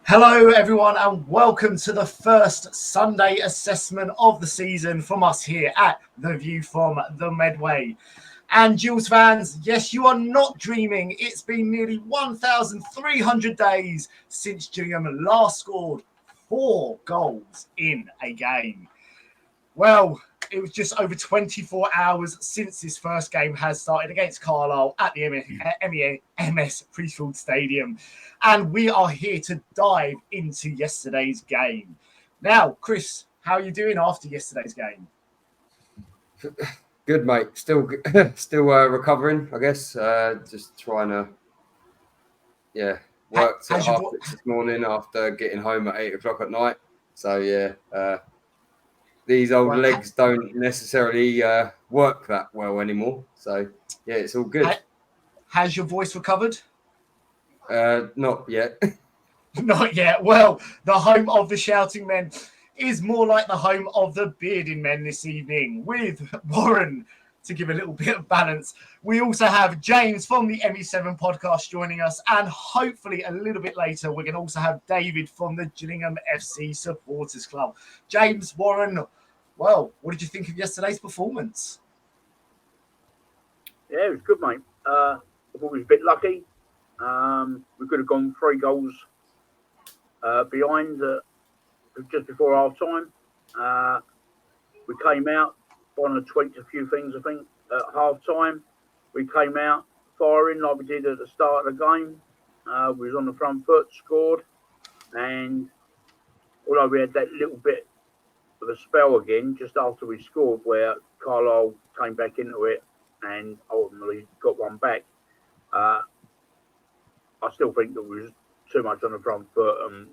Hello, everyone, and welcome to the first Sunday assessment of the season from us here at The View from the Medway. And Gills fans, yes, you are not dreaming. It's been nearly 1,300 days since Gillingham last scored 4 goals in a game. Well, it was just over 24 hours since this first game has started against Carlisle at the MS Priestfield Stadium. And we are here to dive into yesterday's game. Now, Chris, how are you doing after yesterday's game? Good, mate. Still recovering, I guess. Just trying to, worked at half this morning after getting home at 8 o'clock at night. So these old legs don't necessarily work that well anymore. So yeah, it's all good. Has your voice recovered? Not yet. Not yet. Well, the home of the Shouting Men is more like the home of the Bearding Men this evening, with Warren to give a little bit of balance. We also have James from the ME7 podcast joining us, and hopefully a little bit later we're going to also have David from the Gillingham FC Supporters Club. James, Warren, well, what did you think of yesterday's performance? Yeah, it was good, mate. I thought we was a bit lucky. We could have gone 3 goals behind just before half time. We came out, trying to tweak a few things, I think, at half time. We came out firing like we did at the start of the game. We was on the front foot, scored, and although we had that little bit of a spell again just after we scored where Carlisle came back into it and ultimately got one back, I still think that we was too much on the front foot, and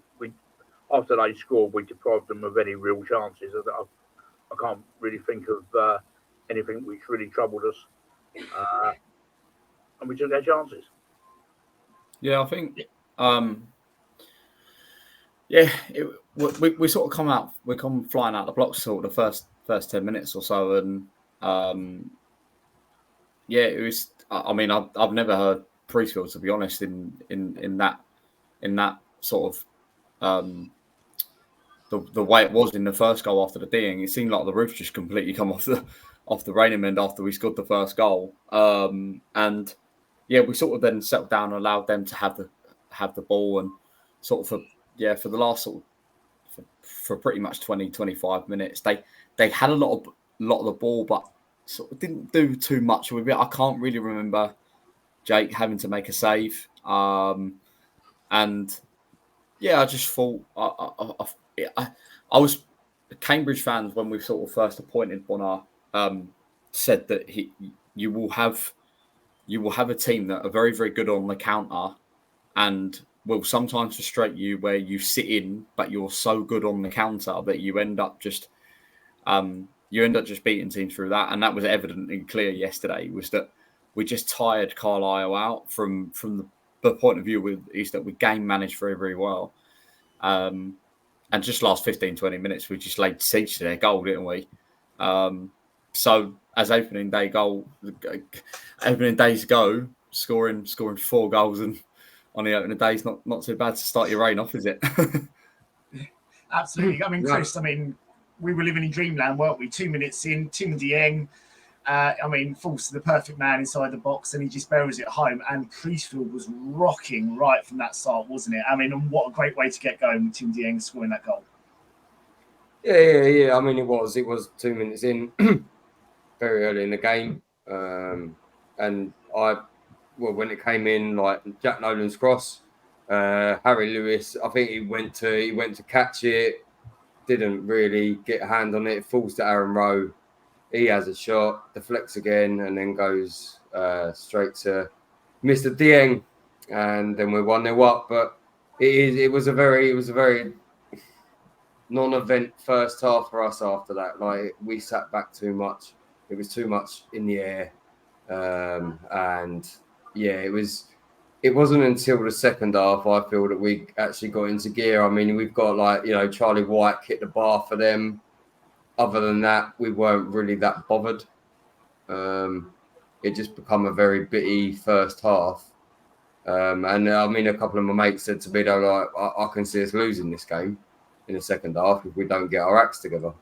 after they scored, we deprived them of any real chances. I can't really think of anything which really troubled us, and we took our chances. Yeah, I think. We sort of we come flying out the blocks sort of the first 10 minutes or so, and it was. I mean, I've never heard Priestfield, to be honest, in that sort of the way it was in the first goal after the ding. It seemed like the roof just completely come off the raining end after we scored the first goal. And we sort of then settled down and allowed them to have the ball, and sort of for the last sort of for pretty much 20-25 minutes they had a lot of the ball, but sort of didn't do too much with it. I can't really remember Jake having to make a save, and I just thought I was Cambridge fans when we sort of first appointed Bonner, said that you will have a team that are very, very good on the counter and will sometimes frustrate you where you sit in, but you're so good on the counter that you end up just beating teams through that. And that was evident and clear yesterday, was that we just tired Carlisle out from the point of view is that we game managed very, very well. And just last 15-20 minutes, we just laid siege to their goal, didn't we? So as opening days go, scoring 4 goals and on the opening days, not too bad to start your reign off, is it? Absolutely. I mean, Chris, we were living in dreamland, weren't we? 2 minutes in, Tim Dieng, falls to the perfect man inside the box, and he just buries it home. And Priestfield was rocking right from that start, wasn't it? I mean, and what a great way to get going with Tim Dieng scoring that goal. Yeah. I mean, it was 2 minutes in, very early in the game, and when it came in, like Jack Nolan's cross, Harry Lewis, I think he went to catch it, didn't really get a hand on it, falls to Aaron Rowe. He has a shot, deflects again, and then goes straight to Mr. Dieng, and then we're 1-0 up. But it was a very non-event first half for us after that. Like, we sat back too much. It was too much in the air, and it wasn't until the second half I feel that we actually got into gear. I mean, we've got Charlie White hit the bar for them. Other than that, we weren't really that bothered. It just become a very bitty first half. And I mean, a couple of my mates said to me, they're like, I can see us losing this game in the second half if we don't get our acts together.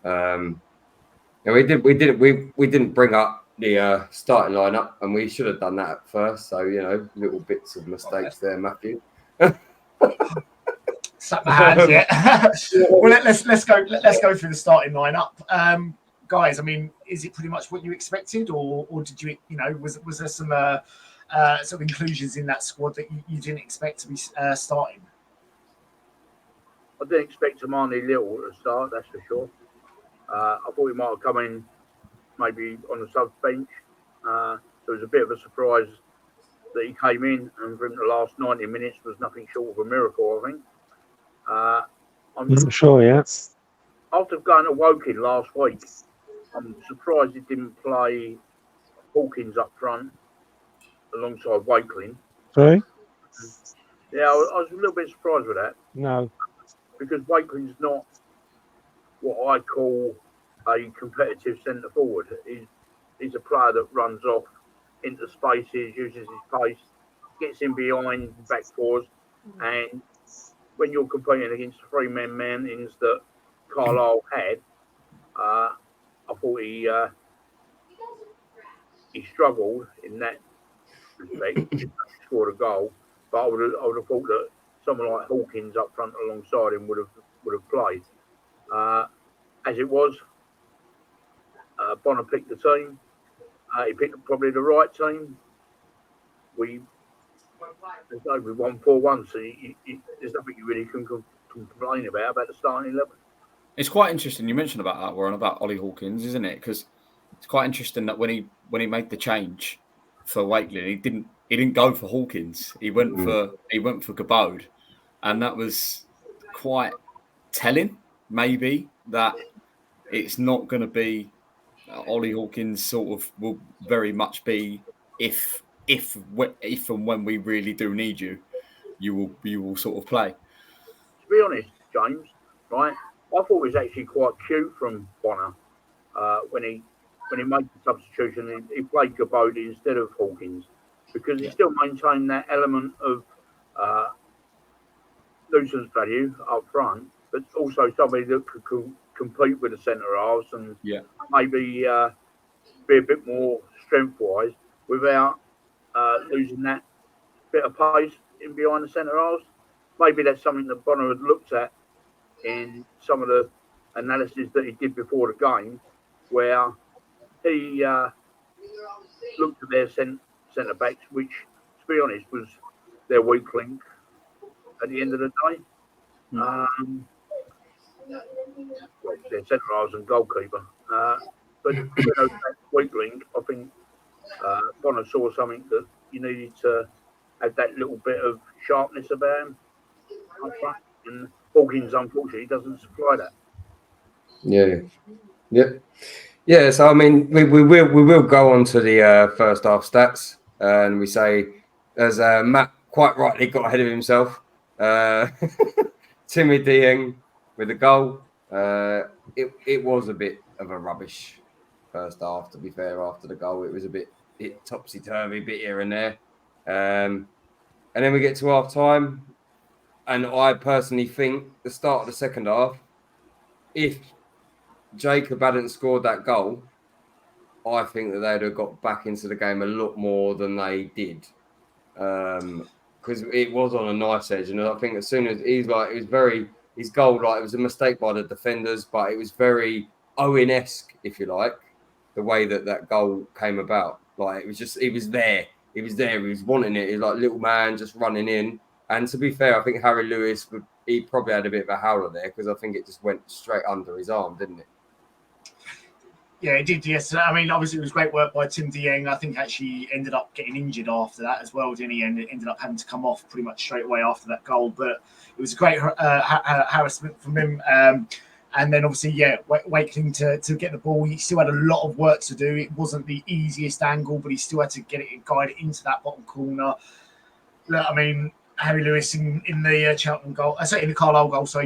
And we didn't bring up the starting lineup, and we should have done that at first. So little bits of mistakes there, Matthew. Slap my hands, yeah. Well, let's go through the starting lineup. Guys, I mean, is it pretty much what you expected, or did you was there some sort of inclusions in that squad that you didn't expect to be starting? I didn't expect Amani Little to start, that's for sure. I thought he might have come in maybe on the sub bench. So it was a bit of a surprise that he came in, and for him the last 90 minutes was nothing short of a miracle, I think. I'm not sure yet. After going to Woking last week, I'm surprised he didn't play Hawkins up front alongside Wakeling. Sorry? Yeah, I was a little bit surprised with that. No. Because Wakeling's not what I call a competitive centre forward. He's a player that runs off into spaces, uses his pace, gets in behind back fours, and when you're competing against the three-man mountains that Carlisle had, I thought he struggled in that respect. He scored a goal, but I would have thought that someone like Hawkins up front alongside him would have played. As it was, Bonner picked the team. He picked probably the right team. We won 4-1, so there's nothing you really can complain about the starting 11. It's quite interesting you mentioned about that, Warren, about Ollie Hawkins, isn't it? Because it's quite interesting that when he made the change for Wakeling, he didn't go for Hawkins. He went for Gabode, and that was quite telling. Maybe that it's not going to be Ollie Hawkins. Sort of will very much be if and when we really do need you, you will sort of play. To be honest, James, right? I thought it was actually quite cute from Bonner when he made the substitution. He played Gabode instead of Hawkins because he still maintained that element of nuisance value up front, but also somebody that could compete with the centre halves and maybe be a bit more strength-wise without losing that bit of pace in behind the centre halves. Maybe that's something that Bonner had looked at in some of the analysis that he did before the game, where he looked at their centre backs, which, to be honest, was their weak link at the end of the day. Their centre halves and goalkeeper. But that weak link, I think Bonner saw something that you needed to have that little bit of sharpness about him up front. And Hawkins, unfortunately, doesn't supply that. Yeah. So I mean, we will go on to the first half stats, and we say, as Matt quite rightly got ahead of himself, Timmy Dieng with a goal. It was a bit of a rubbish first half, to be fair. After the goal, it was a bit topsy turvy, bit here and there, and then we get to half time. And I personally think the start of the second half, if Jacob hadn't scored that goal, I think that they'd have got back into the game a lot more than they did. Because it was on a nice edge. And I think as soon as his goal, it was a mistake by the defenders, but it was very Owen-esque, if you like, the way that goal came about. Like, it was just, he was there. He was wanting it. He was like little man just running in. And to be fair, I think Harry Lewis, he probably had a bit of a howler there because I think it just went straight under his arm, didn't it? Yeah, it did, yes. I mean, obviously, it was great work by Tim Dieng. I think actually ended up getting injured after that as well, didn't he? And it ended up having to come off pretty much straight away after that goal. But it was a great harassment from him. And then, obviously, Wakeling to get the ball. He still had a lot of work to do. It wasn't the easiest angle, but he still had to get it and guide it into that bottom corner. Look, I mean, Harry Lewis in the Cheltenham goal, I say in the Carlisle goal, so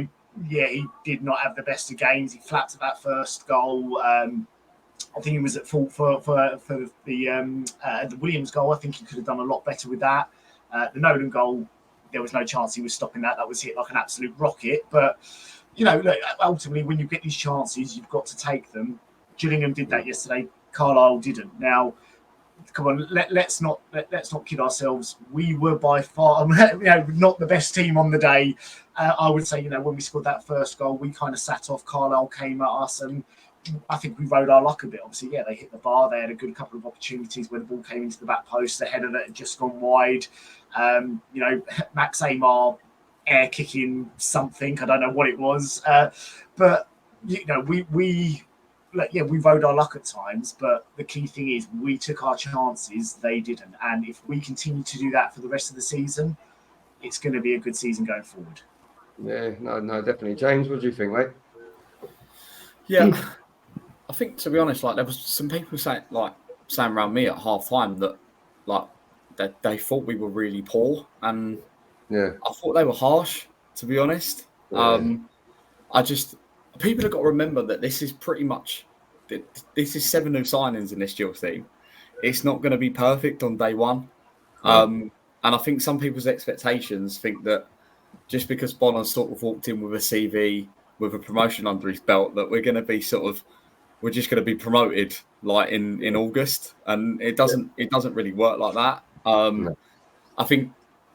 yeah, he did not have the best of games. He flapped at that first goal. I think he was at fault for the Williams goal. I think he could have done a lot better with that. The Nolan goal, there was no chance he was stopping that. That was hit like an absolute rocket. But, you know, look, ultimately, when you get these chances, you've got to take them. Gillingham did that yesterday. Carlisle didn't. Now, come on, let's not kid ourselves. We were by far, not the best team on the day. I would say, when we scored that first goal, we kind of sat off. Carlisle came at us, and I think we rode our luck a bit. Obviously, yeah, they hit the bar. They had a good couple of opportunities where the ball came into the back post. The header that had just gone wide. Max Amar air kicking something. I don't know what it was, but we rode our luck at times, but the key thing is we took our chances, they didn't. And if we continue to do that for the rest of the season, it's going to be a good season going forward. Yeah, no, definitely. James, what do you think, mate? Yeah, I think, to be honest, like there was some people saying around me at half time that they thought we were really poor, and yeah, I thought they were harsh, to be honest. Yeah. People have got to remember that this is pretty much, this is 7 new signings in this Gills team. It's not going to be perfect on day one. Yeah. And I think some people's expectations think that just because Bonner sort of walked in with a CV, with a promotion under his belt, that we're going to be we're just going to be promoted like in August. And it doesn't really work like that. No.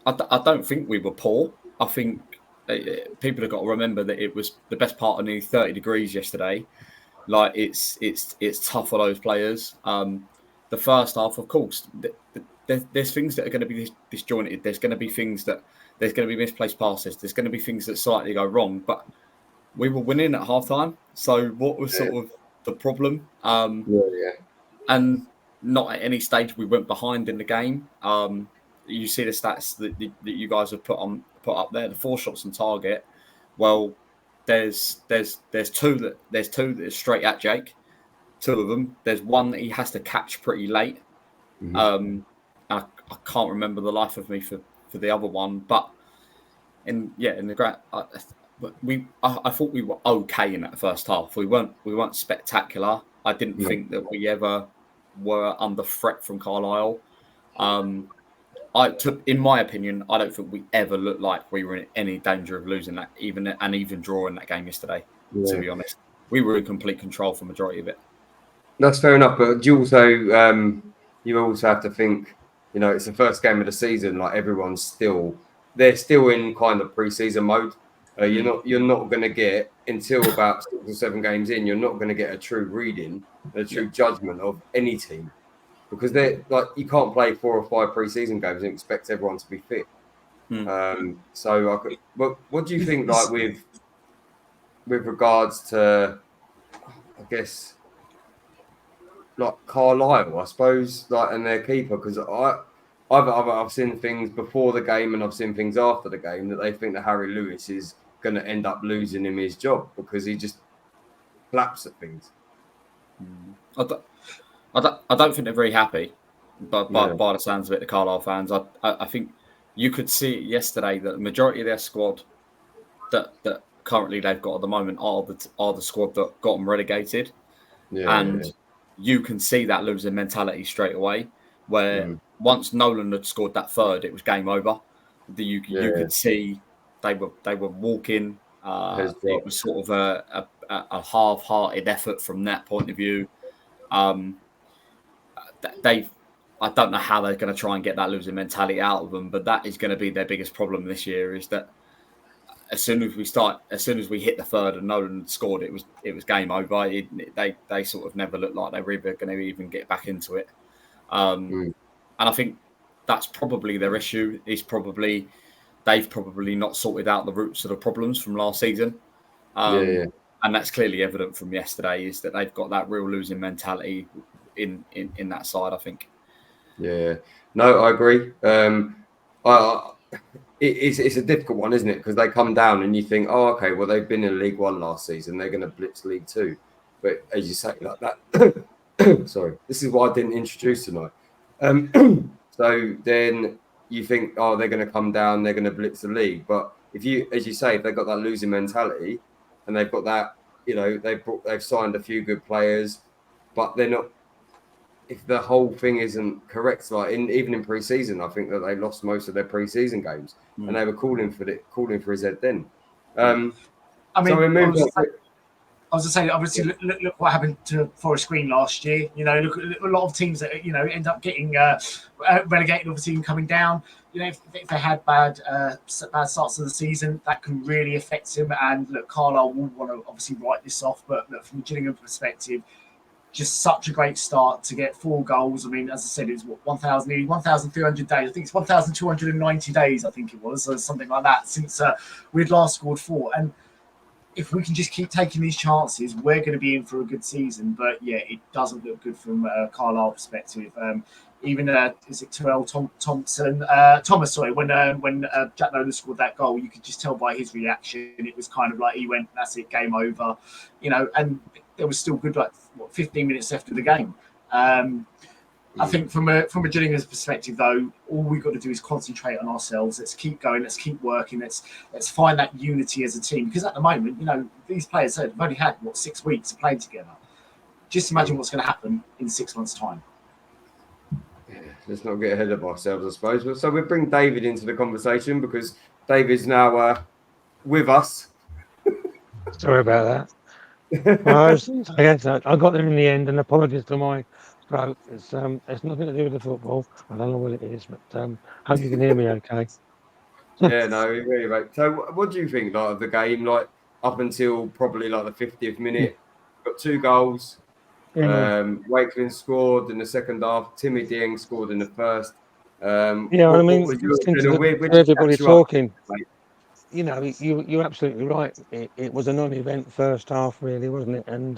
I don't think we were poor. I think people have got to remember that it was the best part of nearly 30 degrees yesterday. Like it's tough for those players. The first half, of course, there's things that are going to be disjointed. There's going to be things that there's going to be misplaced passes. There's going to be things that slightly go wrong. But we were winning at halftime. So what was sort of the problem? And not at any stage we went behind in the game. You see the stats that you guys have put up there. The 4 shots on target. Well, there's two that are straight at Jake. 2 of them. There's one that he has to catch pretty late. Mm-hmm. I can't remember the life of me for the other one, but in the great. I thought we were okay in that first half. We weren't spectacular. I didn't think that we ever were under threat from Carlisle. In my opinion, I don't think we ever looked like we were in any danger of losing that, even drawing that game yesterday. Yeah. To be honest, we were in complete control for the majority of it. That's fair enough, but you also have to think, it's the first game of the season. Like they're still in kind of pre-season mode. You're not going to get until about 6 or 7 games in. You're not going to get a true reading, a true judgment of any team, because they're like you can't play 4 or 5 pre-season games and expect everyone to be fit. What do you think, like with regards to, I guess, like Carlisle, I suppose, like, and their keeper, because I've seen things before the game and I've seen things after the game that they think that Harry Lewis is going to end up losing him his job because he just flaps at things. I don't think they're very happy, but by the sounds of it, the Carlisle fans. I think you could see yesterday that the majority of their squad that currently they've got at the moment are the squad that got them relegated, you can see that losing mentality straight away. Where once Nolan had scored that third, it was game over. You could see they were walking. It was sort of a half-hearted effort from that point of view. I don't know how they're going to try and get that losing mentality out of them, but that is going to be their biggest problem this year. Is that as soon as we hit the third and Nolan scored, it was game over. They sort of never looked like they were ever going to even get back into it. And I think that's probably their issue. They've probably not sorted out the roots of the problems from last season. And that's clearly evident from yesterday, is that they've got that real losing mentality in that side, I think. Yeah, no, I agree. It's a difficult one, isn't it? Because they come down and you think, oh, okay, well, they've been in League One last season. They're going to blitz League Two. But as you say, like that, sorry, this is why I didn't introduce tonight. So then you think, oh, they're going to come down, they're going to blitz the league. But if you say, if they've got that losing mentality and they've got that, they've signed a few good players, but they're not. if the whole thing isn't correct, like even in pre-season, I think that they lost most of their pre-season games, and they were calling for his head then. I So mean, we moved on. I was just saying, obviously, look what happened to Forest Green last year. You know, look a lot of teams that end up getting relegated, obviously, and coming down. You know, if they had bad starts of the season, that can really affect him. And look, Carlisle will want to obviously write this off, but look, from a Gillingham perspective, just such a great start to get 4 goals. I mean, as I said, it's 1,300 days. I think it's 1,290 days. I think it was, or something like that, since we'd last scored 4. And if we can just keep taking these chances, we're going to be in for a good season. But yeah, it doesn't look good from Carlisle perspective. Even is it Terrell Thomas? Sorry, when Jack Nolan scored that goal, you could just tell by his reaction. It was kind of like he went, "That's it, game over," And there was still good 15 minutes left of the game. I think from a Gillingham's perspective, though, all we've got to do is concentrate on ourselves. Let's keep going. Let's keep working. Let's find that unity as a team. Because at the moment, these players have only had 6 weeks of playing together. Just imagine what's going to happen in 6 months' time. Yeah, let's not get ahead of ourselves, I suppose. So we bring David into the conversation because David's now with us. Sorry about that. I got there in the end, and apologies to my throat. It's nothing to do with the football. I don't know what it is, but hope you can hear me okay. Yeah, no, really, right. So what do you think of the game, up until probably the 50th minute? Got 2 goals. Wakeling scored in the second half. Timmy Dieng scored in the first. Everybody talking. You're absolutely right. It was a non-event first half, really, wasn't it? And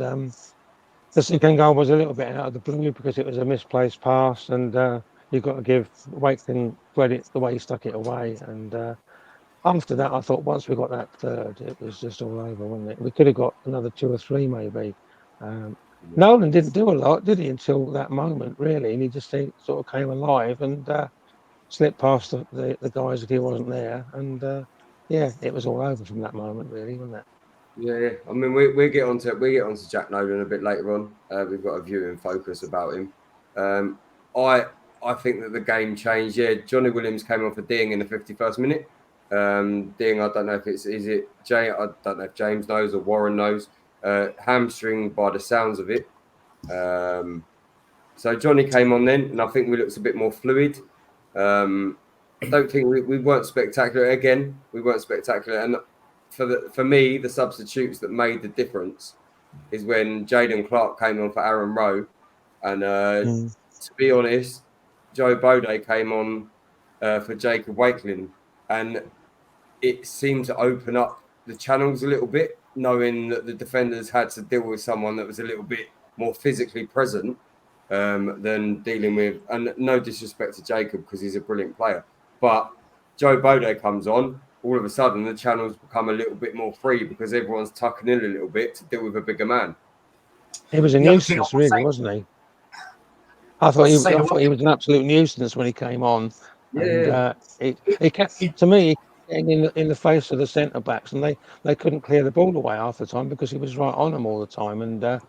the second goal was a little bit out of the blue because it was a misplaced pass, and you've got to give Wakeling credit the way he stuck it away. And after that, I thought once we got that third, it was just all over, wasn't it? We could have got another 2 or 3 maybe. Nolan didn't do a lot, did he, until that moment, really? And he just sort of came alive and slipped past the guys if he wasn't there. And it was all over from that moment, really, wasn't it? Yeah. I mean, we get onto Jack Nolan a bit later on. We've got a viewing focus about him. I think that the game changed. Yeah, Johnny Williams came on for Dieng in the 51st minute. Dieng, I don't know if is it Jay. I don't know if James knows or Warren knows. Hamstring by the sounds of it. So Johnny came on then, and I think we looked a bit more fluid. I don't think we weren't spectacular again. We weren't spectacular, and for me, the substitutes that made the difference is when Jaden Clark came on for Aaron Rowe, and to be honest, Joe Bode came on for Jacob Wakeling, and it seemed to open up the channels a little bit, knowing that the defenders had to deal with someone that was a little bit more physically present than dealing with. And no disrespect to Jacob because he's a brilliant player, but Joe Bode comes on. All of a sudden, the channels become a little bit more free because everyone's tucking in a little bit to deal with a bigger man. He was a nuisance, really, wasn't he? I thought he was an absolute nuisance when he came on. Yeah. And he kept, to me, getting in the face of the centre backs, and they couldn't clear the ball away half the time because he was right on them all the time, and that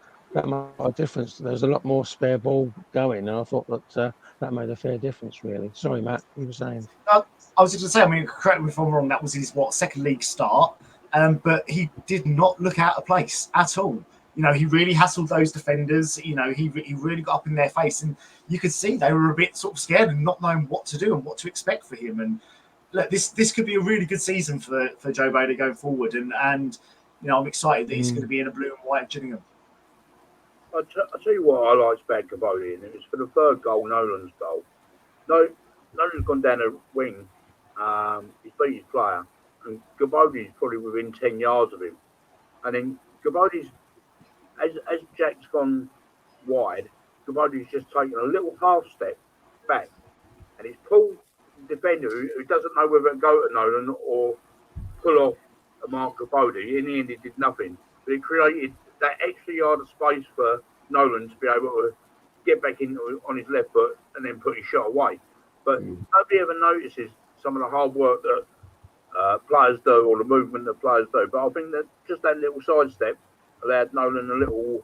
made a difference. There was a lot more spare ball going, and I thought that made a fair difference, really. Sorry, Matt, you were saying. I was just going to say, I mean, correct me if I'm wrong, that was his second league start, but he did not look out of place at all. He really hassled those defenders. He really got up in their face, and you could see they were a bit sort of scared and not knowing what to do and what to expect for him. And look, this could be a really good season for Joe Bode going forward, and I'm excited that he's going to be in a blue and white Gillingham. I'll tell you what I liked about Gabodi, and it was for the third goal, Nolan's goal. Nolan's gone down a wing. He's beat his player, and Gabodi's probably within 10 yards of him. And then Gabodi's, as Jack's gone wide, Gabodi's just taken a little half step back, and he's pulled the defender who doesn't know whether to go to Nolan or pull off Mark Gabodi. In the end, it did nothing, but it created that extra yard of space for Nolan to be able to get back in on his left foot and then put his shot away. But nobody ever notices some of the hard work that players do or the movement that players do. But I think that just that little sidestep allowed Nolan a little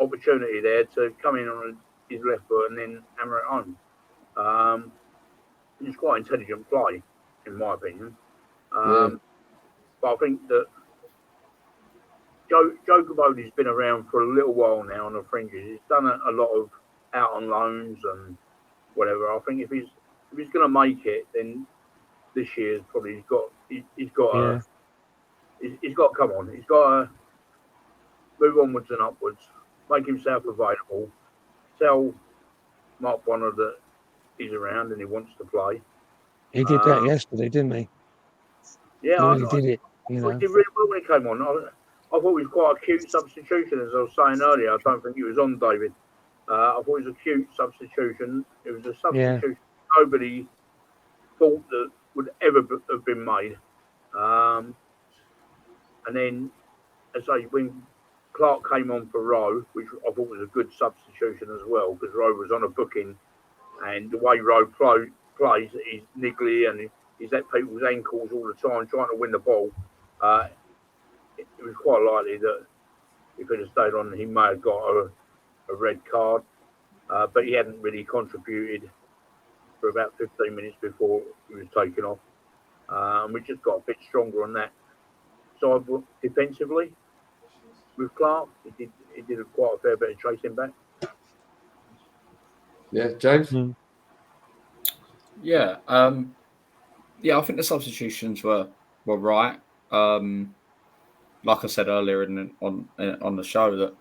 opportunity there to come in on his left foot and then hammer it home. It's quite intelligent play, in my opinion. But I think that Joe Cabote's been around for a little while now on the fringes. He's done a lot of out on loans and whatever. I think if he's going to make it, then this year's probably he's got to come on. He's got to move onwards and upwards, make himself available, tell Mark Bonner that he's around and he wants to play. He did that yesterday, didn't he? Yeah, he did it. You know, he did really well when he came on. I thought it was quite a cute substitution, as I was saying earlier. I don't think it was on, David. I thought it was a cute substitution. It was a substitution nobody thought that would ever have been made. And then, as I say, when Clark came on for Rowe, which I thought was a good substitution as well, because Rowe was on a booking, and the way Rowe plays, he's niggly and he's at people's ankles all the time trying to win the ball. It was quite likely that if he'd have stayed on, he may have got a red card. But he hadn't really contributed for about 15 minutes before he was taken off. And we just got a bit stronger on that side defensively with Clark. He did quite a fair bit of chasing back. Yeah, James? Yeah. I think the substitutions were right. Like I said earlier on the show, that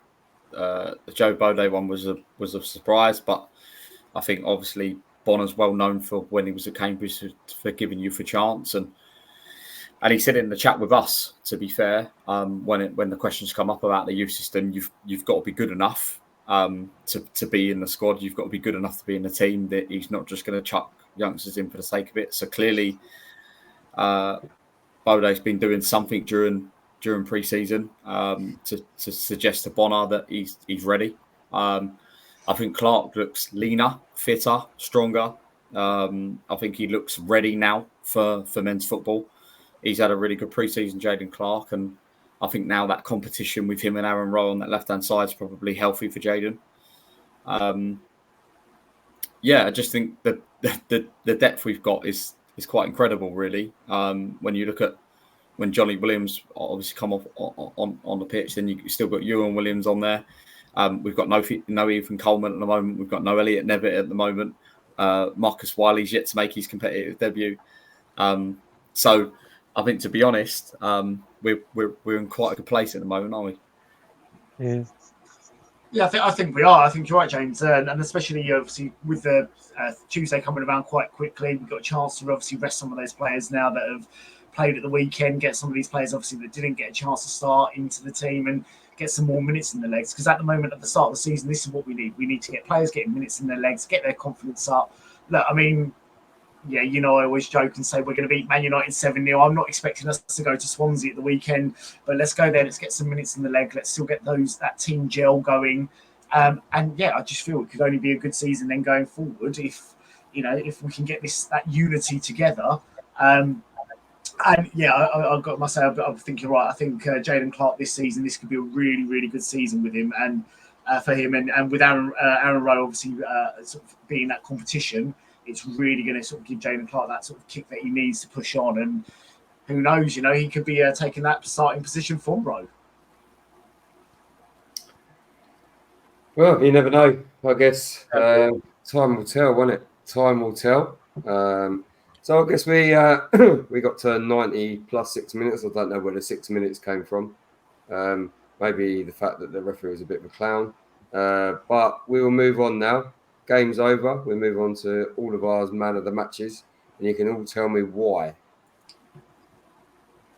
the Joe Bode one was a surprise, but I think obviously Bonner's well known for when he was at Cambridge for giving youth a chance, and he said in the chat with us, to be fair, when the questions come up about the youth system, you've got to be good enough to be in the squad. You've got to be good enough to be in the team. That he's not just going to chuck youngsters in for the sake of it. So clearly, Bode's been doing something during pre-season to suggest to Bonner that he's ready. I think Clark looks leaner, fitter, stronger. I think he looks ready now for men's football. He's had a really good pre-season, Jaden Clark, and I think now that competition with him and Aaron Rowe on that left-hand side is probably healthy for Jaden. I just think that the depth we've got is quite incredible, really. When you look at when Johnny Williams obviously come off on the pitch, then you still got Ewan Williams on there. We've got no Ethan Coleman at the moment. We've got no Elliot Nevitt at the moment. Marcus Wiley's yet to make his competitive debut. So I think, to be honest, we're in quite a good place at the moment, aren't we? Yeah, I think we are. I think you're right, James, and especially obviously with the Tuesday coming around quite quickly, we've got a chance to obviously rest some of those players now that have played at the weekend, get some of these players obviously that didn't get a chance to start into the team and get some more minutes in their legs. Because at the moment, at the start of the season, this is what we need. We need to get players getting minutes in their legs, get their confidence up. Look, I mean, yeah, I always joke and say we're going to beat Man United 7-0. I'm not expecting us to go to Swansea at the weekend, but let's go there. Let's get some minutes in the leg. Let's still get that team gel going. And I just feel it could only be a good season then going forward if we can get that unity together. I've got myself. I think you're right. I think Jaden Clark this season, this could be a really, really good season with him and for him and with Aaron Rowe obviously sort of being that competition. It's really going to sort of give Jaden Clark that sort of kick that he needs to push on. And who knows, he could be taking that starting position from Rowe. Well, you never know. I guess time will tell, won't it? Time will tell. So I guess we got to 90 plus 6 minutes. I don't know where the 6 minutes came from. Maybe the fact that the referee was a bit of a clown. But we will move on now. Game's over. We move on to all of ours man of the matches, and you can all tell me why.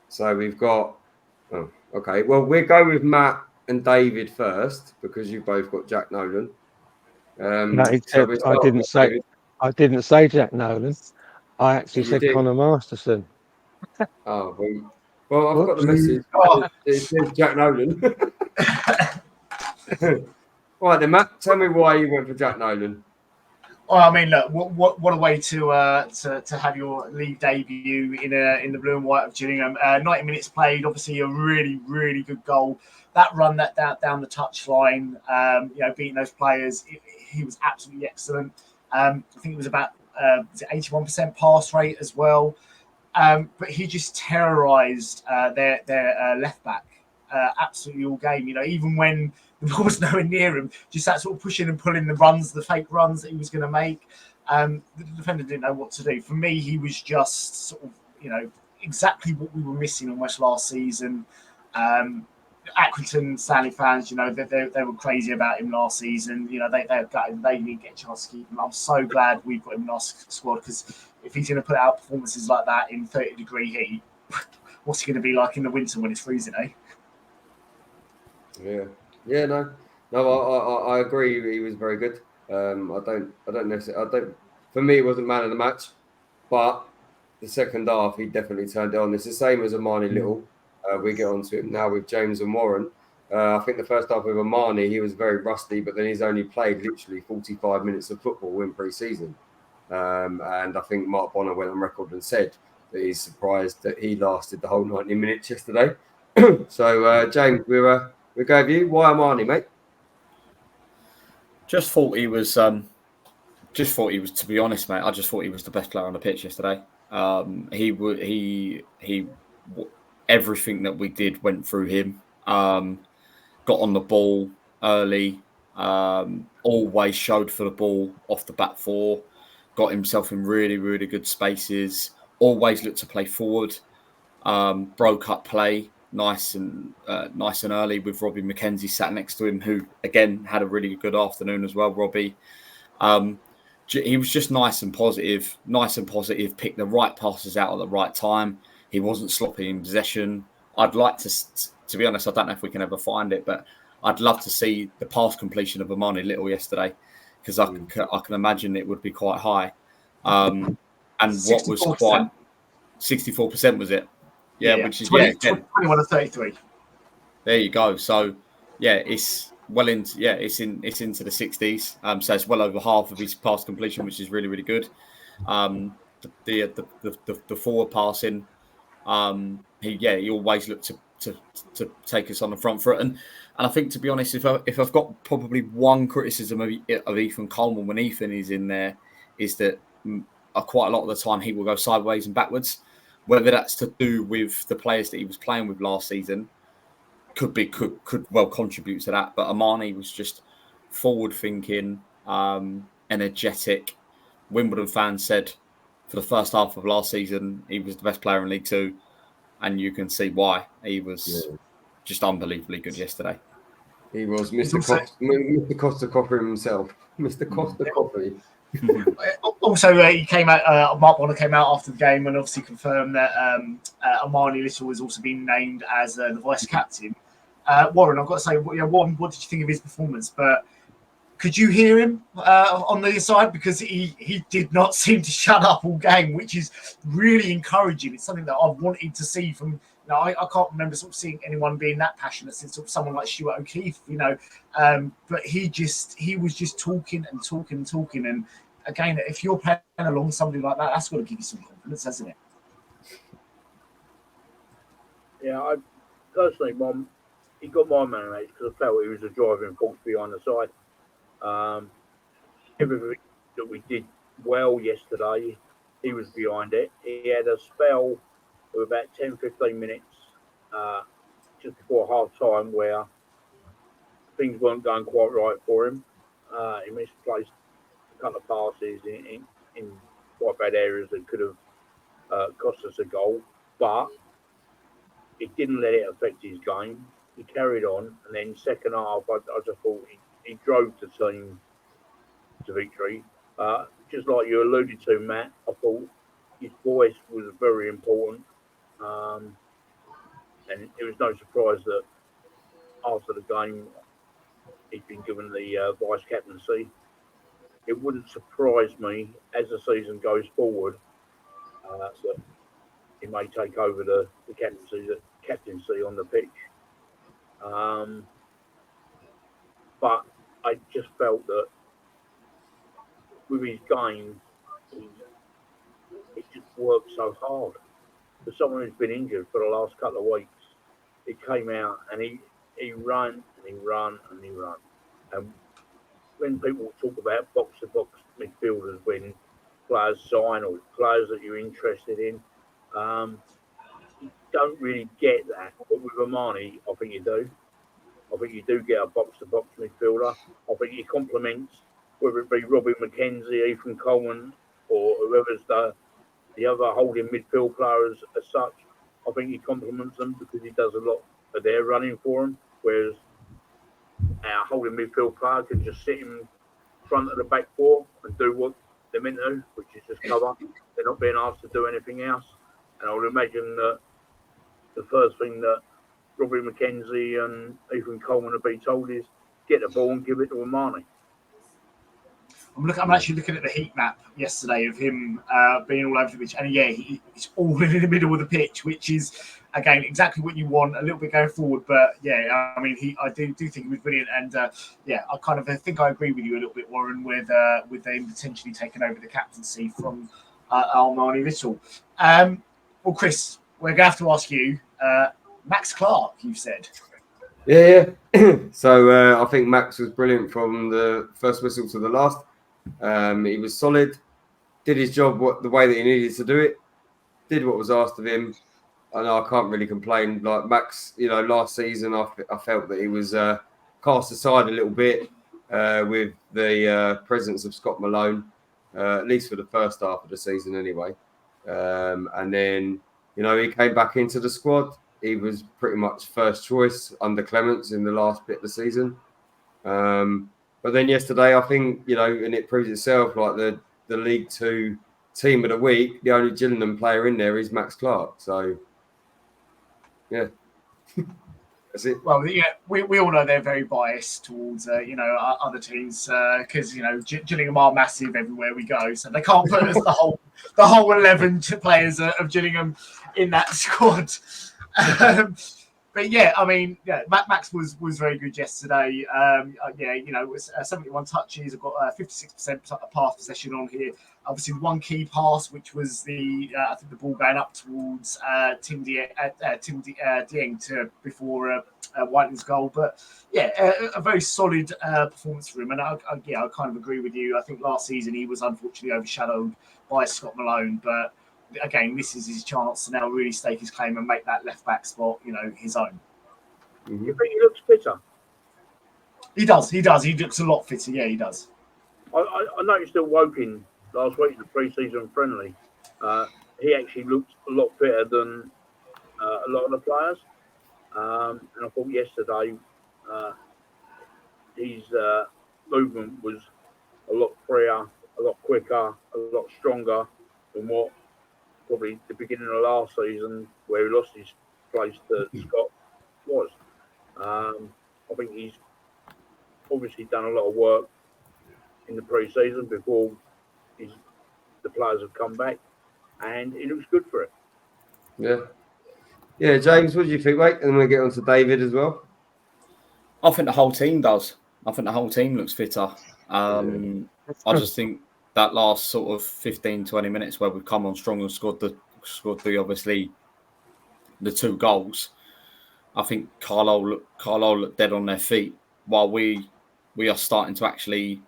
So we've got. Oh, okay. Well, we'll go with Matt and David first because you both got Jack Nolan. I didn't say Jack Nolan. I actually said Connor Masterson. Oh, well, I've got the message. It says Jack Nolan. All right then, Matt. Tell me why you went for Jack Nolan. Well, I mean, look, what a way to have your league debut in the blue and white of Gillingham. 90 minutes played, obviously a really, really good goal. That run down the touchline, beating those players. he was absolutely excellent. I think it was about 81% pass rate as well. But he just terrorised their left back absolutely all game. Even when the ball was nowhere near him, just that sort of pushing and pulling the fake runs that he was going to make. The defender didn't know what to do. For me, he was just sort of, exactly what we were missing almost last season. Accrington Stanley fans, they were crazy about him last season. They didn't get a chance to keep him. I'm so glad we've got him in our squad, because if he's going to put out performances like that in 30-degree heat, what's he going to be like in the winter when it's freezing, eh? No, I agree. He was very good. For me, it wasn't man of the match, but the second half, he definitely turned it on. It's the same as Amani Little. We get onto it now with James and Warren. I think the first half with Amani, he was very rusty, but then he's only played literally 45 minutes of football in pre-season. And I think Mark Bonner went on record and said that he's surprised that he lasted the whole 90 minutes yesterday. So, James, we go with you. Why Amani, mate? Just thought he was, to be honest, mate, I just thought he was the best player on the pitch yesterday. Everything that we did went through him. Got on the ball early, always showed for the ball off the back four, got himself in really, really good spaces, always looked to play forward, broke up play nice and early with Robbie McKenzie sat next to him, who again had a really good afternoon as well, Robbie. He was just nice and positive, picked the right passes out at the right time. He wasn't sloppy in possession. I'd like to be honest, I don't know if we can ever find it, but I'd love to see the pass completion of Amani Little yesterday, because I can imagine it would be quite high. And 64%. What was quite 64%, was it? Yeah, which is 21 to 33. There you go. So it's well into it's into the 60s. So it's well over half of his pass completion, which is really, really good. The forward passing, he always looked to take us on the front foot. And I think, to be honest, if I've got probably one criticism of Ethan Coleman when Ethan is in there, is that quite a lot of the time he will go sideways and backwards. Whether that's to do with the players that he was playing with last season, could well contribute to that. But Amani was just forward thinking, energetic. Wimbledon fans said for the first half of last season he was the best player in League Two, and you can see why. He was just unbelievably good yesterday. He was Mr. Costa Coffee himself. Mr. Costa Coffee. Also, he came out. Mark Bonner came out after the game and obviously confirmed that Amani Little has also been named as the vice captain. Warren, I've got to say, Warren, what did you think of his performance? But could you hear him on the side, because he did not seem to shut up all game, which is really encouraging. It's something that I've wanted to see from. I can't remember sort of seeing anyone being that passionate since sort of someone like Stuart O'Keefe, But he was just talking, and again, if you're playing along somebody like that, that's got to give you some confidence, hasn't it? Yeah, I personally, he got my man, mate, because I felt he was a driving force behind the side. Everything that we did well yesterday, he was behind it. He had a spell of about 10-15 minutes just before half time where things weren't going quite right for him. He misplaced a couple of passes in quite bad areas that could have cost us a goal, but it didn't let it affect his game. He carried on, and then second half, I just thought he drove the team to victory. Just like you alluded to, Matt, I thought his voice was very important. And it was no surprise that after the game, he'd been given the vice captaincy. It wouldn't surprise me as the season goes forward that he may take over the captaincy on the pitch. But I just felt that with his game, he just worked so hard. For someone who's been injured for the last couple of weeks, he came out and he ran and he ran and he ran. And when people talk about box-to-box midfielders, when players sign or players that you're interested in, you don't really get that. But with Omani, I think you do. I think you do get a box-to-box midfielder. I think he complements, whether it be Robbie McKenzie, Ethan Coleman, or whoever's the other holding midfield players as such. I think he complements them because he does a lot of their running for them, whereas our holding midfield player can just sit in front of the back four and do what they're meant to, which is just cover. They're not being asked to do anything else. And I would imagine that the first thing that Robbie McKenzie and Ethan Coleman have been told is get the ball and give it to Omani. I'm actually looking at the heat map yesterday of him being all over the pitch, and he's all in the middle of the pitch, which is again exactly what you want. A little bit going forward, but I mean, I do think he was brilliant, and I kind of think I agree with you a little bit, Warren, with them potentially taking over the captaincy from Armani Little. Well, Chris, we're gonna have to ask you, Max Clark. You said. Yeah. So I think Max was brilliant from the first whistle to the last. He was solid, did his job the way that he needed to do it, did what was asked of him, and I can't really complain. Like Max, last season I felt that he was cast aside a little bit with the presence of Scott Malone, at least for the first half of the season anyway. And then, he came back into the squad. He was pretty much first choice under Clements in the last bit of the season. But then yesterday, I think, and it proves itself, like the League Two team of the week, the only Gillingham player in there is Max Clark. So, yeah. That's it. Well, we all know they're very biased towards, other teams because, Gillingham are massive everywhere we go. So they can't put us the whole 11 players of Gillingham in that squad. But I mean, Max was very good yesterday. It was 71 touches. I've got 56% pass possession on here. Obviously, one key pass, which was I think the ball going up towards Tim Dieng before Whiting's goal. But a very solid performance for him. And I kind of agree with you. I think last season he was unfortunately overshadowed by Scott Malone, but again, this is his chance to now really stake his claim and make that left back spot, his own. Mm-hmm. You think he looks fitter? He does. He looks a lot fitter. Yeah, he does. I noticed at Woking last week in the pre-season friendly, he actually looked a lot fitter than a lot of the players. And I thought yesterday his movement was a lot freer, a lot quicker, a lot stronger than what probably the beginning of last season, where he lost his place to Scott, was. I think he's obviously done a lot of work in the pre-season before the players have come back, and he looks good for it. Yeah, James, what do you think, mate? And then we'll get on to David as well. I think the whole team does. I think the whole team looks fitter. I just think that last sort of 15, 20 minutes where we've come on strong and scored obviously the 2 goals. I think Carlisle looked dead on their feet while we are starting to actually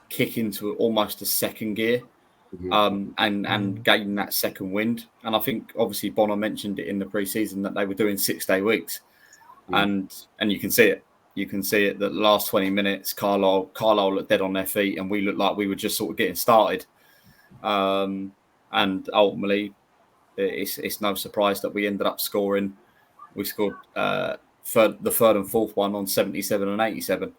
kick into almost a second gear, and gain that second wind. And I think obviously Bonner mentioned it in the pre-season that they were doing 6-day weeks, and you can see it. You can see it that the last 20 minutes, Carlisle looked dead on their feet, and we looked like we were just sort of getting started. And ultimately, it's no surprise that we ended up scoring. We scored the third and fourth one on 77 and 87.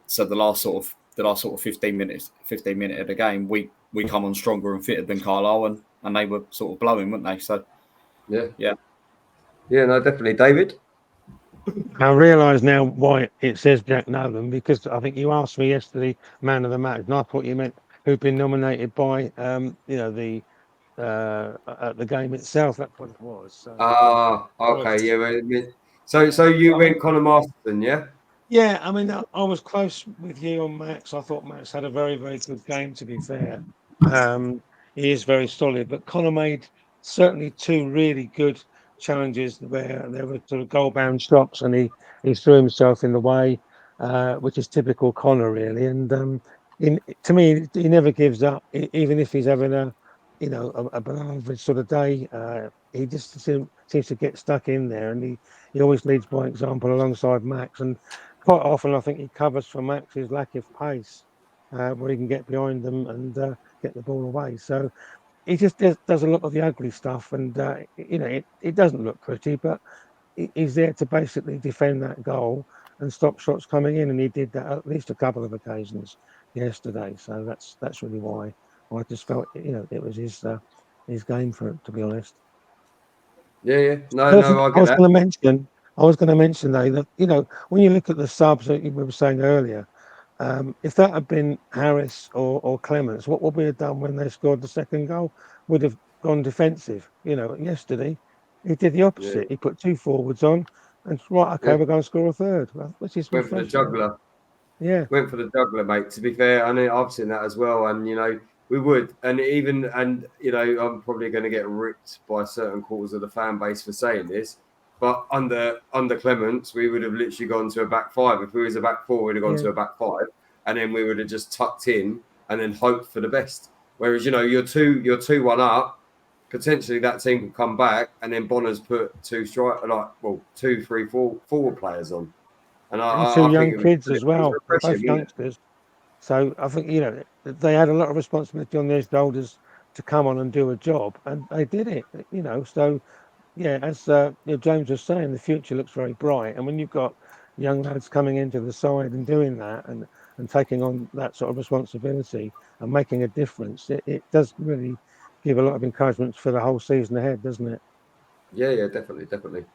So the last sort of 15 minutes of the game, we come on stronger and fitter than Carlisle, and they were sort of blowing, weren't they? So yeah, no, definitely, David. I realise now why it says Jack Nolan, because I think you asked me yesterday, man of the match, and I thought you meant who'd been nominated by the game itself. That's what it was. So, okay, yeah. So you went Conor Masterson, yeah? Yeah, I mean, I was close with you on Max. I thought Max had a very, very good game, to be fair. He is very solid, but Conor made certainly 2 really good challenges where there were sort of goal-bound shots, and he threw himself in the way. which is typical Connor, really. And to me, he never gives up, even if he's having a below average sort of day. He just seems to get stuck in there, and he always leads by example alongside Max. And quite often, I think he covers for Max's lack of pace, where he can get behind them and get the ball away. So he just does a lot of the ugly stuff, and it doesn't look pretty, but he's there to basically defend that goal and stop shots coming in, and he did that at least a couple of occasions yesterday. So that's really why I just felt it was his game, for it, to be honest. Yeah. No, I I get was that. going to mention though that when you look at the subs that we were saying earlier, if that had been Harris or Clements, what would we have done when they scored the second goal? Would have gone defensive. Yesterday he did the opposite. Yeah. He put two forwards on, and right, okay, Yeah. we're going to score a third, which is Went for the refreshing. juggler. Yeah. Went for the juggler, mate. To be fair, I know I've seen that as well, and we would, and I'm probably going to get ripped by certain quarters of the fan base for saying this, but under Clements, we would have literally gone to a back five. If we was a back four, we'd have gone to a back five, and then we would have just tucked in and then hoped for the best. Whereas you're 2-1 up, potentially that team could come back, and then Bonner's put two, 3, 4 forward players on. And two young think kids as well, both refreshing, youngsters. So I think they had a lot of responsibility on their shoulders to come on and do a job, and they did it. So yeah, as James was saying, the future looks very bright, and when you've got young lads coming into the side and doing that and taking on that sort of responsibility and making a difference, it does really give a lot of encouragement for the whole season ahead, doesn't it? Yeah, definitely.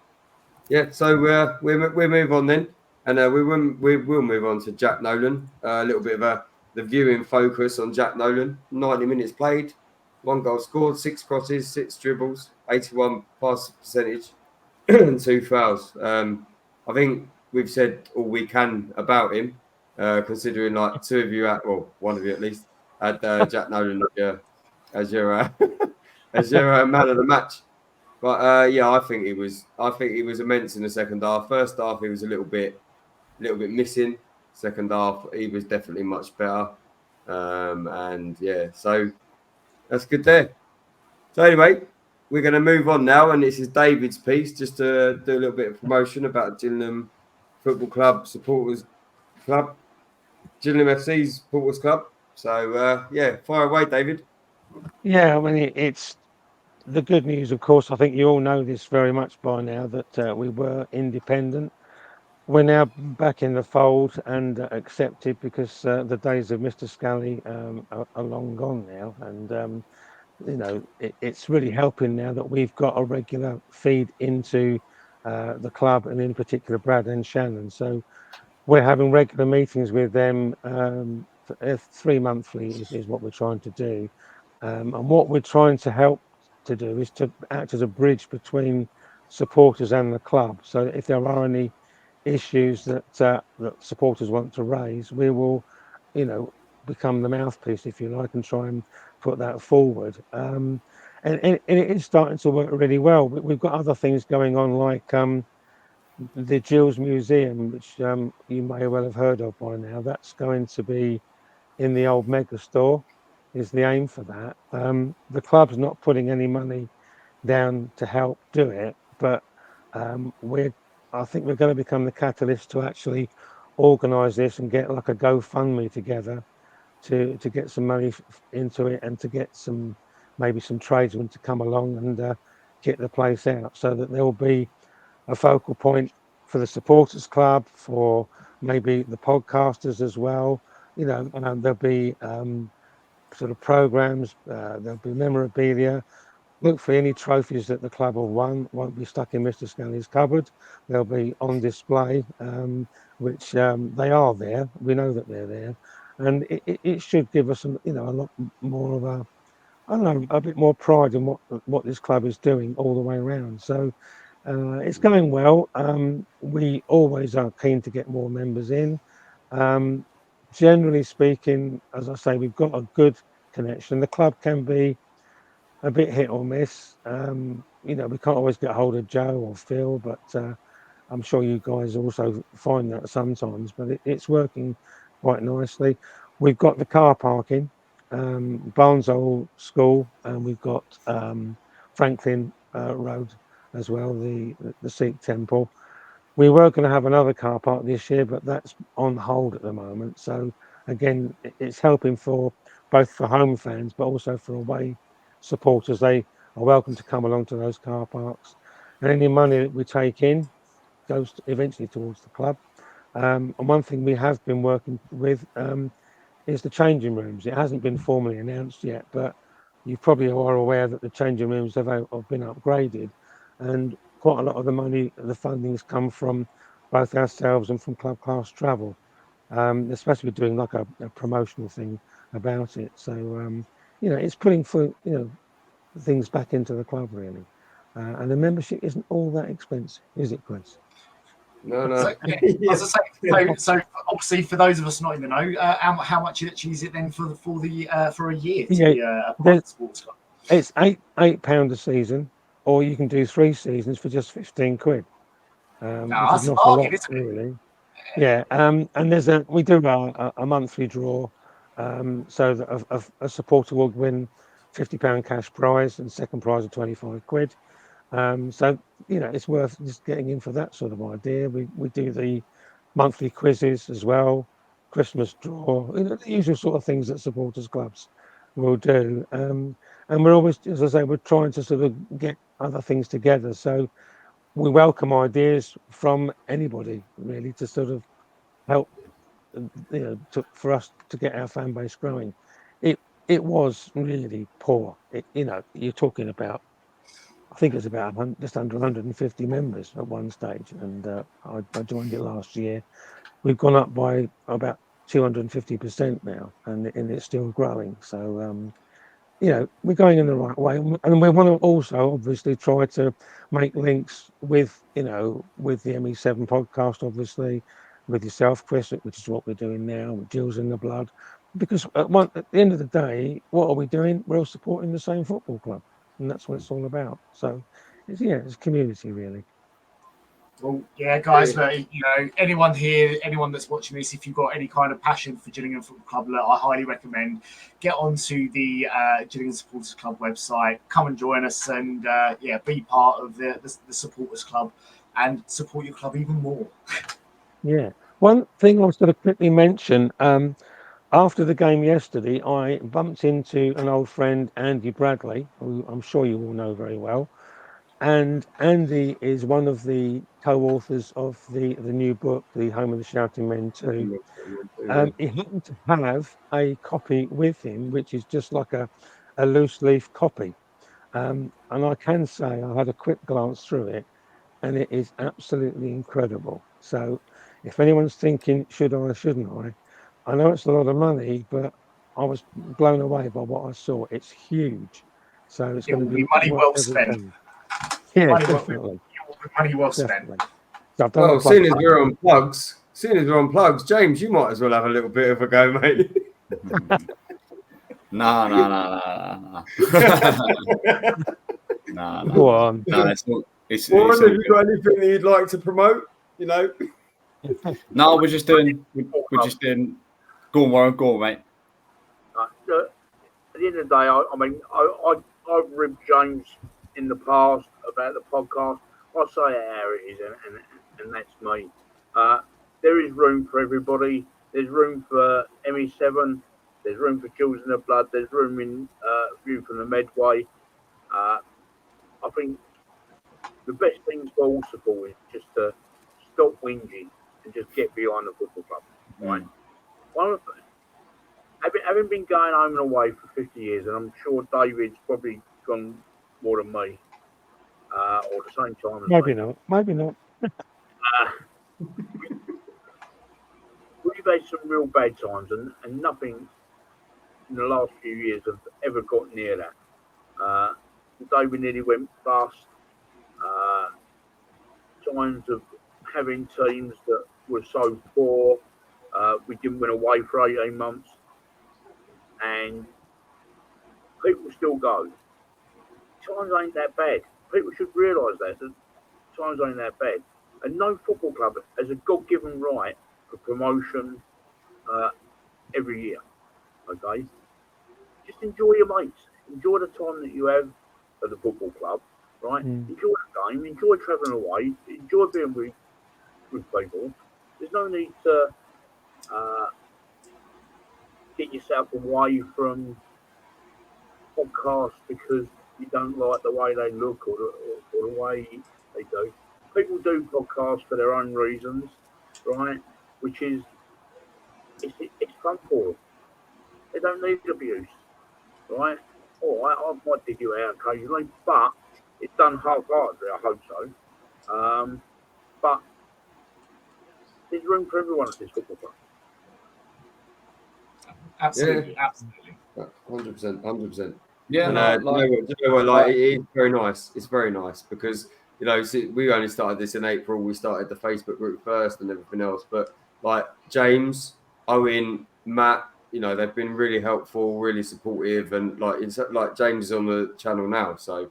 Yeah, so we'll move on then, and we will move on to Jack Nolan. A little bit of the viewing focus on Jack Nolan. 90 minutes played, 1 goal scored, 6 crosses, 6 dribbles, 81 pass percentage, and 2 fouls. I think we've said all we can about him, considering like 2 of you one of you at least had Jack Nolan as your as your man of the match. But I think he was immense in the second half. First half he was a little bit missing. Second half he was definitely much better. So that's good there. So anyway, we're going to move on now, and this is David's piece, just to do a little bit of promotion about Gillingham Football Club Supporters Club, Gillingham FC's Supporters Club. So fire away, David. Yeah, I mean it's the good news, of course. I think you all know this very much by now that we were independent. We're now back in the fold and accepted because the days of Mr. Scully are long gone now, and it's really helping now that we've got a regular feed into the club, and in particular Brad and Shannon. So we're having regular meetings with them. 3 monthly is what we're trying to do, and what we're trying to help to do is to act as a bridge between supporters and the club. So if there are any issues that supporters want to raise, we will, become the mouthpiece, if you like, and try and put that forward. And it is starting to work really well. We've got other things going on, like the Gills Museum, which you may well have heard of by now. That's going to be in the old mega store, is the aim for that. The club's not putting any money down to help do it, but I think we're going to become the catalyst to actually organise this and get like a GoFundMe together to get some money into it, and to get maybe some tradesmen to come along and get the place out, so that there will be a focal point for the supporters club, for maybe the podcasters as well. There'll be sort of programs, there'll be memorabilia. Look for any trophies that the club have won. Won't be stuck in Mr. Scully's cupboard. They'll be on display, which they are there. We know that they're there, and it should give us a lot more of a bit more pride in what this club is doing all the way around. So it's going well. We always are keen to get more members in. Generally speaking, as I say, we've got a good connection. The club can be a bit hit or miss. We can't always get hold of Joe or Phil, but I'm sure you guys also find that sometimes, but it's working quite nicely. We've got the car parking, Barnshole School, and we've got Franklin Road as well, the Sikh Temple. We were going to have another car park this year, but that's on hold at the moment. So again, it's helping for both for home fans, but also for away supporters. They are welcome to come along to those car parks, and any money that we take in goes eventually towards the club. And one thing we have been working with is the changing rooms. It hasn't been formally announced yet, but you probably are aware that the changing rooms have been upgraded, and quite a lot of the money, the funding has come from both ourselves and from Club Class Travel. Especially doing like a promotional thing about it. So it's putting things back into the club really, and the membership isn't all that expensive, is it, Chris? No. So, yeah, as I say, so obviously for those of us not in the know, how much actually is it then for a year to be a private sports club? It's £8 a season, or you can do 3 seasons for just £15, which is not a lot really. Yeah, and we do a monthly draw, so that a supporter will win £50 cash prize and second prize of £25. So it's worth just getting in for that sort of idea. We do the monthly quizzes as well, Christmas draw, the usual sort of things that supporters clubs will do. And we're always, as I say, we're trying to sort of get other things together. So we welcome ideas from anybody really to sort of help, for us to get our fan base growing. It was really poor. You're talking about, I think it's about just under 150 members at one stage, and I joined it last year. We've gone up by about 250% now, and it's still growing. So we're going in the right way, and we want to also obviously try to make links with with the ME7 podcast, obviously with yourself, Chris, which is what we're doing now with Gills in the Blood, because at the end of the day, what are we doing? We're all supporting the same football club, and that's what it's all about. So it's community really. Well, yeah, guys, look, anyone here, anyone that's watching this, if you've got any kind of passion for Gillingham Football Club, look, I highly recommend get onto the Gillingham Supporters Club website, come and join us, and be part of the Supporters Club and support your club even more. Yeah, one thing I was going to quickly mention. After the game yesterday, I bumped into an old friend, Andy Bradley, who I'm sure you all know very well. And Andy is one of the co-authors of the new book, The Home of the Shouting Men 2. He happened to have a copy with him, which is just like a loose leaf copy. And I can say I had a quick glance through it, and it is absolutely incredible. So if anyone's thinking, should I, shouldn't I know it's a lot of money, but I was blown away by what I saw. It's huge. So it's going to be money well spent. Yeah, definitely. Money well spent. So well, seeing as we're on plugs, James, you might as well have a little bit of a go, mate. No. No. Go on. No, it's not. Warren, have you got anything that you'd like to promote? No, we're just doing. Go on, Warren. Go on, mate. At the end of the day, I've ribbed James in the past about the podcast. I say it how it is, and that's me. There is room for everybody. There's room for ME7. There's room for Gills in the Blood. There's room in View from the Medway. I think the best thing for all support is just to stop whinging and just get behind the football club. Right? Having been going home and away for 50 years, and I'm sure David's probably gone more than me, or the same time as me. Maybe not. We've had some real bad times, and nothing in the last few years have ever got near that. The day we nearly went bust, times of having teams that were so poor, we didn't win away for 18 months, and people still go. Times ain't that bad. People should realise that times ain't that bad. And no football club has a God-given right for promotion every year. Okay, just enjoy your mates, enjoy the time that you have at the football club, right? Enjoy the game, enjoy travelling away, enjoy being with people. There's no need to get yourself away from podcasts because you don't like the way they look or the way they do. People do podcasts for their own reasons, right? Which is it's fun for them. They don't need abuse, right? All right, I might dig you out occasionally, but it's done half-heartedly. I hope so. But there's room for everyone at this football club. Absolutely, Yeah. absolutely. 100%. Yeah, and you know what, like, it's very nice. It's very nice because, you know, see, we only started this in April. We started the Facebook group first and everything else. But like James, Owen, Matt, you know, they've been really helpful, really supportive, and like James is on the channel now, so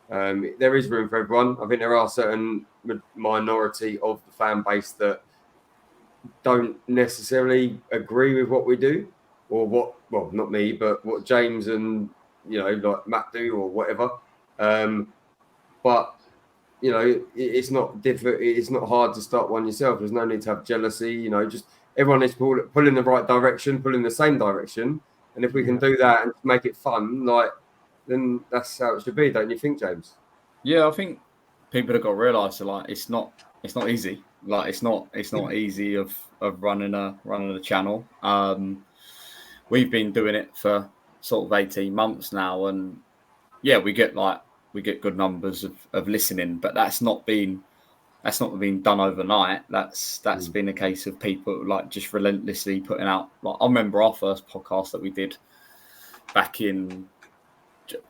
there is room for everyone. I think there are certain minority of the fan base that don't necessarily agree with what we do, or well, not me, but what James and, you know, like Matt do or whatever. But you know, it's not difficult. It's not hard to start one yourself. There's no need to have jealousy. You know, just everyone needs to pull in the right direction, pull in the same direction. And if we can do that and make it fun, like, then that's how it should be, don't you think, James? Yeah, I think people have got to realise that, like, it's not easy. Like, it's not easy of running a channel. We've been doing it for sort of 18 months now, and yeah, we get good numbers of listening, but that's not been done overnight. That's been a case of people like just relentlessly putting out. Like, I remember our first podcast that we did back in,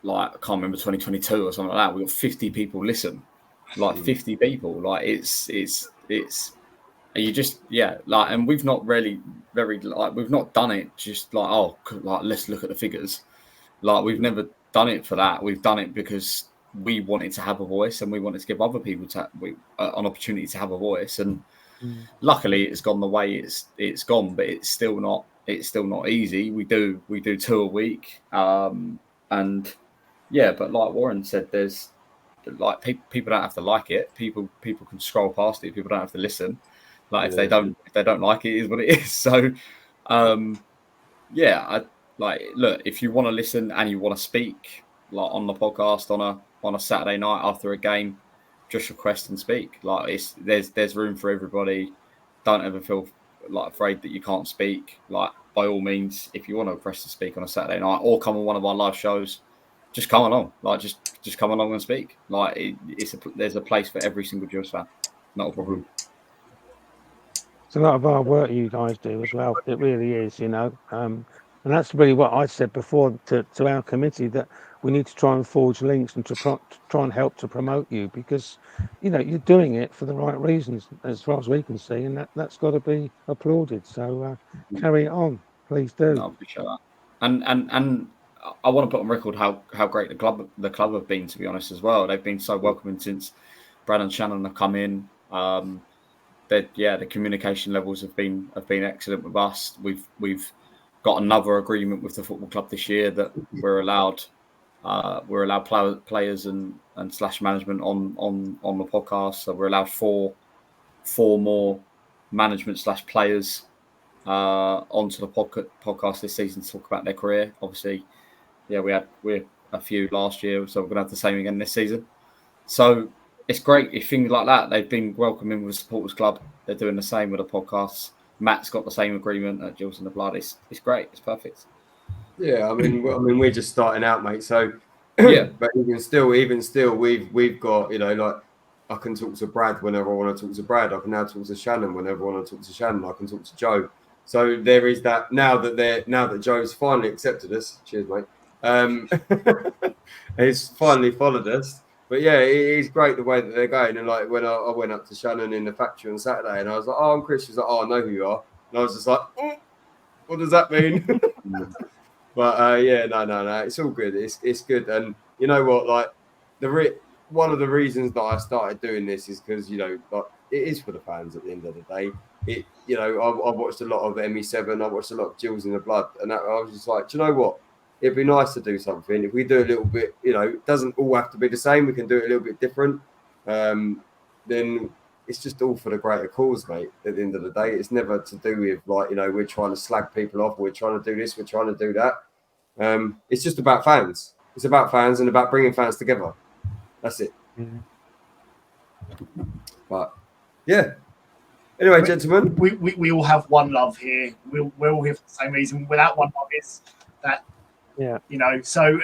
like, I can't remember, 2022 or something like that. We got 50 people listen, like 50 people. Like, it's you just, yeah, like, and we've not really we've not done it just like, oh, like, let's look at the figures. Like, we've never done it for that. We've done it because we wanted to have a voice, and we wanted to give other people an opportunity to have a voice. And luckily, it's gone the way it's gone. But it's still not easy. We do 2 a week, and yeah. But like Warren said, there's like people don't have to like it. People can scroll past it. People don't have to listen. Like, if they don't like it, is what it is. So, yeah, look, if you want to listen and you want to speak, like, on the podcast on a Saturday night after a game, just request and speak. Like, there's room for everybody. Don't ever feel like afraid that you can't speak. Like, by all means, if you want to request to speak on a Saturday night or come on one of our live shows, just come along. Like, just come along and speak. Like, there's a place for every single Gills fan. Not a problem. It's a lot of hard work you guys do as well. It really is, you know. And that's really what I said before to our committee, that we need to try and forge links and to try and help to promote you, because, you know, you're doing it for the right reasons as far as we can see, and that's got to be applauded. So carry it on, please do. No, I appreciate that. And I want to put on record how great the club have been, to be honest, as well. They've been so welcoming since Brad and Shannon have come in. The communication levels have been excellent with us. We've got another agreement with the football club this year that we're allowed players and slash management on the podcast. So we're allowed four more management slash players onto the podcast this season to talk about their career. Obviously, yeah, we're a few last year, so we're gonna have the same again this season. So it's great if things like that. They've been welcoming with the supporters club. They're doing the same with the podcasts. Matt's got the same agreement at Gills in the Blood. It's great. It's perfect. Yeah, I mean, we're just starting out, mate. So yeah, but even still, we've got, you know, like, I can talk to Brad whenever I want to talk to Brad. I can now talk to Shannon whenever I want to talk to Shannon. I can talk to Joe. So there is that now that Joe's finally accepted us. Cheers, mate. He's finally followed us. But yeah, it is great the way that they're going. And like, when I went up to Shannon in the factory on Saturday, and I was like, "Oh, I'm Chris." She's like, "Oh, I know who you are." And I was just like, "Oh, what does that mean?" But yeah, no, it's all good. It's good. And you know what? Like, one of the reasons that I started doing this is because, you know, like, it is for the fans at the end of the day. It, you know, I watched a lot of ME7, I watched a lot of Gills in the Blood, and I was just like, do you know what? It'd be nice to do something. If we do a little bit, you know, it doesn't all have to be the same. We can do it a little bit different. Then it's just all for the greater cause, mate. At the end of the day, it's never to do with like, you know, we're trying to slag people off, we're trying to do this, we're trying to do that. It's just about fans. It's about fans and about bringing fans together. That's it. Mm-hmm. But yeah. Anyway, gentlemen, we all have one love here. We're all here for the same reason. Without one love, is that, Yeah. you know. So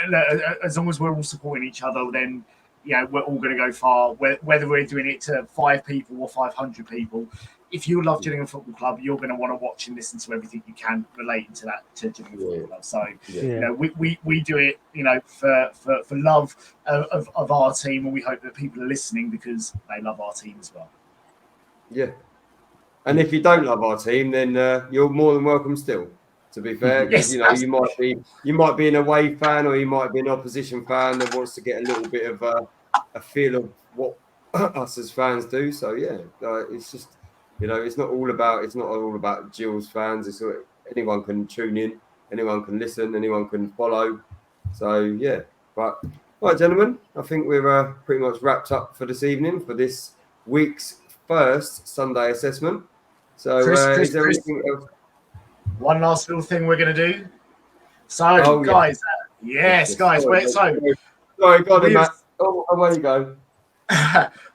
as long as we're all supporting each other, then, you know, we're all going to go far. Whether we're doing it to 5 people or 500 people, if you love Gillingham Football Club, you're going to want to watch and listen to everything you can relating to that, to Gillingham Football Club. So you know, we do it, you know, for love of our team, and we hope that people are listening because they love our team as well. Yeah. And if you don't love our team, then you're more than welcome still. To be fair, because, Yes, you know, you might be an away fan, or you might be an opposition fan that wants to get a little bit of a feel of what us as fans do. So yeah, it's just, you know, it's not all about Gills fans. It's anyone can tune in, anyone can listen, anyone can follow. So yeah, but all right, gentlemen, I think we're pretty much wrapped up for this evening for this week's first Sunday assessment. So Chris, is there anything else? One last little thing we're going to do. So, guys, guys, sorry, go on, Matt. Away you go.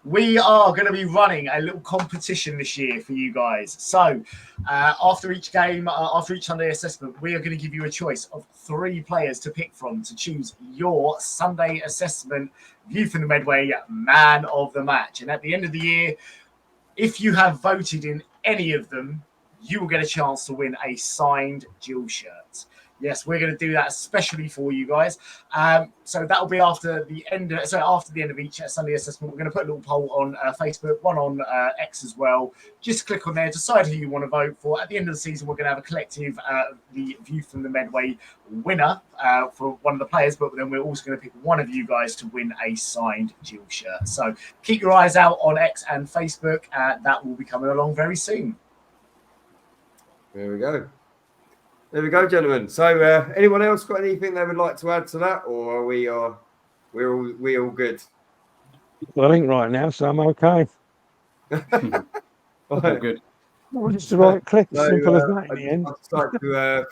We are going to be running a little competition this year for you guys. So, after each game, after each Sunday assessment, we are going to give you a choice of 3 players to pick from to choose your Sunday assessment View from the Medway man of the match. And at the end of the year, if you have voted in any of them, you will get a chance to win a signed Gills shirt. Yes, we're going to do that especially for you guys. So that'll be after the end of each Sunday assessment. We're going to put a little poll on Facebook, one on X as well. Just click on there, decide who you want to vote for. At the end of the season, we're going to have a collective, the View from the Medway winner for one of the players, but then we're also going to pick one of you guys to win a signed Gills shirt. So keep your eyes out on X and Facebook. That will be coming along very soon. There we go. There we go, gentlemen. So, anyone else got anything they would like to add to that, or we're all good? I think right now, so I'm okay. All good. Well, just the right click, simple as that in the end. I'd just like to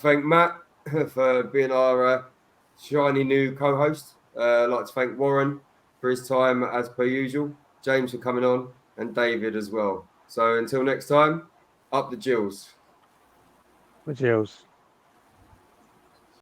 thank Matt for being our shiny new co-host. I'd like to thank Warren for his time as per usual, James for coming on, and David as well. So until next time, up the Gills. The Gills.